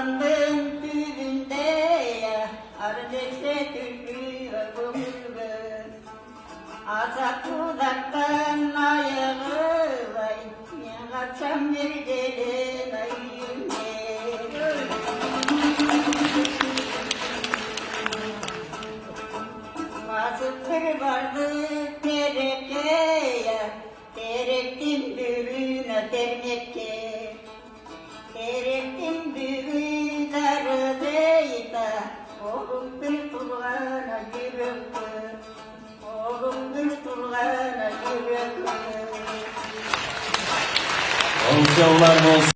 Aslandın tüyünde ya, ardese tüyüyor bugün. Azap dudaktan ayağı vay, kaçam bir gelin ayımı. Mazıttır vardı terekeye, terektin büyüğüne dermeke. Terektin büyüğü darıdeyda, oğlum bir tulğana yürüktü. Oğlum bir tulğana yürüktü. Alkışlar olsun.